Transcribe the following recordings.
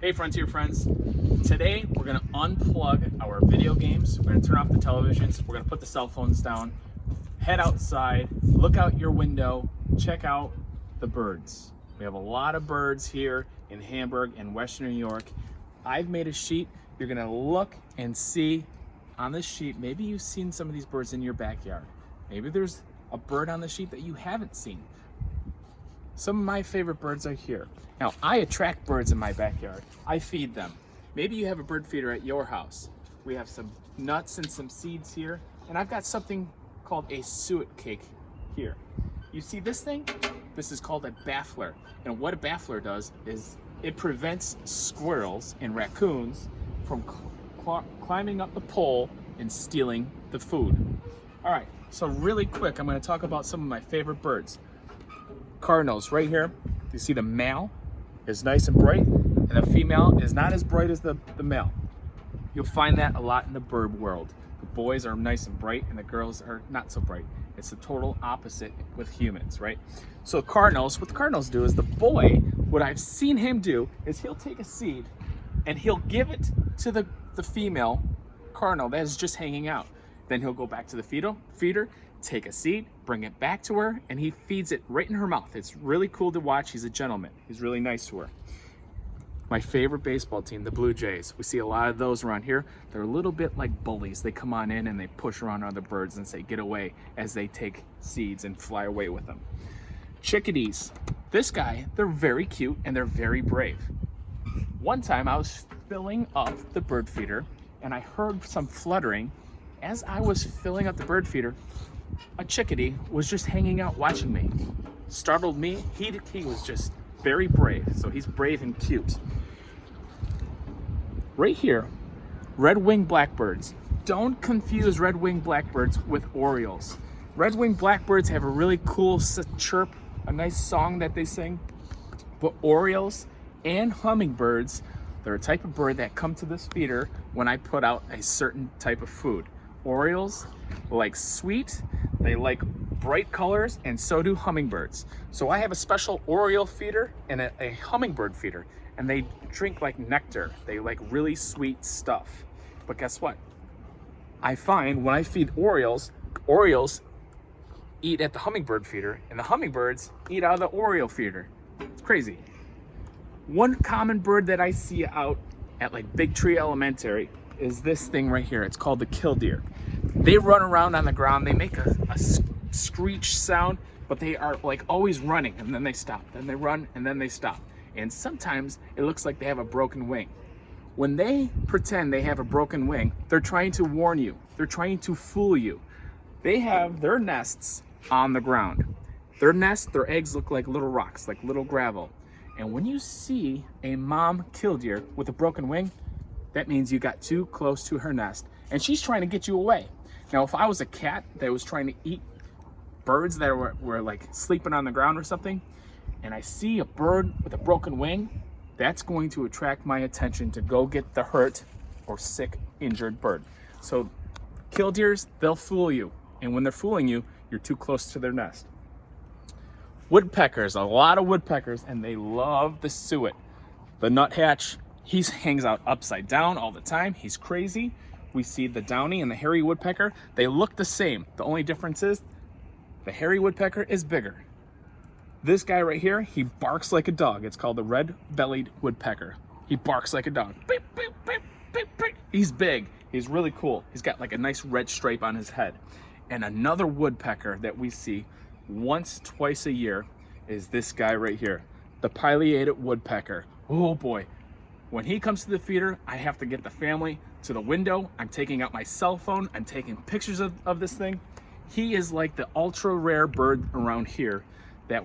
Hey Frontier friends, today we're going to unplug our video games, we're going to turn off the televisions, we're going to put the cell phones down, head outside, look out your window, check out the birds. We have a lot of birds here in Hamburg and Western New York. I've made a sheet. You're going to look and see on this sheet, maybe you've seen some of these birds in your backyard. Maybe there's a bird on the sheet that you haven't seen. Some of my favorite birds are here. Now, I attract birds in my backyard. I feed them. Maybe you have a bird feeder at your house. We have some nuts and some seeds here, and I've got something called a suet cake here. You see this thing? This is called a baffler. And what a baffler does is it prevents squirrels and raccoons from climbing up the pole and stealing the food. All right, so really quick, I'm going to talk about some of my favorite birds. Cardinals right here. You see the male is nice and bright, and the female is not as bright as the male. You'll find that a lot in the bird world. The boys are nice and bright, and the girls are not so bright. It's the total opposite with humans, right? So cardinals, what the cardinals do is the boy, what I've seen him do is he'll take a seed and he'll give it to the female cardinal that is just hanging out. Then he'll go back to the feeder, take a seed, bring it back to her, and he feeds it right in her mouth. It's really cool to watch. He's a gentleman. He's really nice to her. My favorite baseball team, the Blue Jays. We see a lot of those around here. They're a little bit like bullies. They come on in and they push around other birds and say, get away, as they take seeds and fly away with them. Chickadees. This guy, they're very cute and they're very brave. One time I was filling up the bird feeder and I heard some fluttering. As I was filling up the bird feeder, a chickadee was just hanging out watching me. Startled me. He was just very brave. So he's brave and cute. Right here, red-winged blackbirds. Don't confuse red-winged blackbirds with orioles. Red-winged blackbirds have a really cool chirp, a nice song that they sing. But orioles and hummingbirds, they're a type of bird that come to this feeder when I put out a certain type of food. Orioles like sweet, they like bright colors, and so do hummingbirds. So I have a special oriole feeder and a hummingbird feeder, and they drink like nectar. They like really sweet stuff. But guess what? I find when I feed orioles eat at the hummingbird feeder, and the hummingbirds eat out of the oriole feeder. It's crazy. One common bird that I see out at like Big Tree Elementary is this thing right here. It's called the killdeer. They run around on the ground. They make a screech sound, but they are like always running, and then they stop. Then they run, and then they stop. And sometimes it looks like they have a broken wing. When they pretend they have a broken wing, they're trying to warn you. They're trying to fool you. They have their nests on the ground. Their nests, their eggs look like little rocks, like little gravel. And when you see a mom killdeer with a broken wing, that means you got too close to her nest and she's trying to get you away. Now, if I was a cat that was trying to eat birds that were like sleeping on the ground or something, and I see a bird with a broken wing, that's going to attract my attention to go get the hurt or sick, injured bird. So killdeers, they'll fool you. And when they're fooling you, you're too close to their nest. Woodpeckers, a lot of woodpeckers, and they love the suet. The nuthatch, he hangs out upside down all the time. He's crazy. We see the downy and the hairy woodpecker. They look the same. The only difference is the hairy woodpecker is bigger. This guy right here, he barks like a dog. It's called the red-bellied woodpecker. He barks like a dog. Beep, beep, beep, beep, beep. He's big. He's really cool. He's got like a nice red stripe on his head. And another woodpecker that we see once, twice a year is this guy right here, the pileated woodpecker. Oh boy. When he comes to the feeder, I have to get the family to the window. I'm taking out my cell phone. I'm taking pictures of this thing. He is like the ultra rare bird around here that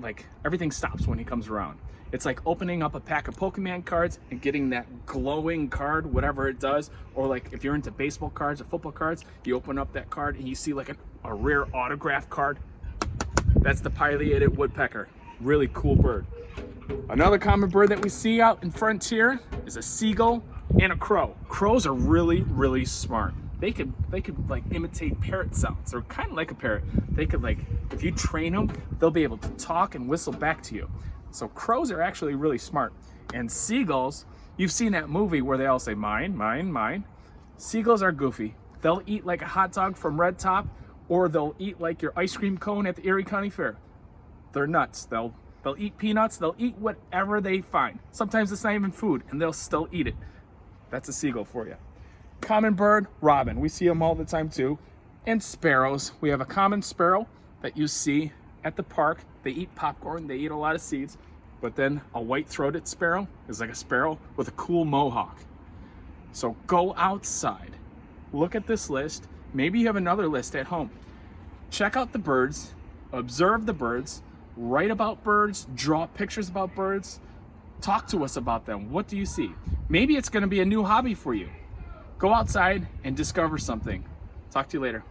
like everything stops when he comes around. It's like opening up a pack of Pokemon cards and getting that glowing card, whatever it does. Or like if you're into baseball cards or football cards, you open up that card and you see like a rare autograph card. That's the pileated woodpecker. Really cool bird. Another common bird that we see out in Frontier is a seagull and a crow. Crows are really, really smart. They could like imitate parrot sounds. They're kind of like a parrot. They could like, if you train them, they'll be able to talk and whistle back to you. So crows are actually really smart. And seagulls, You've seen that movie where they all say, mine, mine, mine. Seagulls are goofy. They'll eat like a hot dog from Red Top, or they'll eat like your ice cream cone at the Erie County Fair. They're nuts. They'll eat peanuts. They'll eat whatever they find. Sometimes it's not even food, and they'll still eat it. That's a seagull for you. Common bird, robin. We see them all the time too. And sparrows. We have a common sparrow that you see at the park. They eat popcorn. They eat a lot of seeds. But then a white-throated sparrow is like a sparrow with a cool mohawk. So go outside. Look at this list. Maybe you have another list at home. Check out the birds. Observe the birds. Write about birds. Draw pictures about birds. Talk to us about them. What do you see? Maybe it's going to be a new hobby for you. Go outside and discover something. Talk to you later.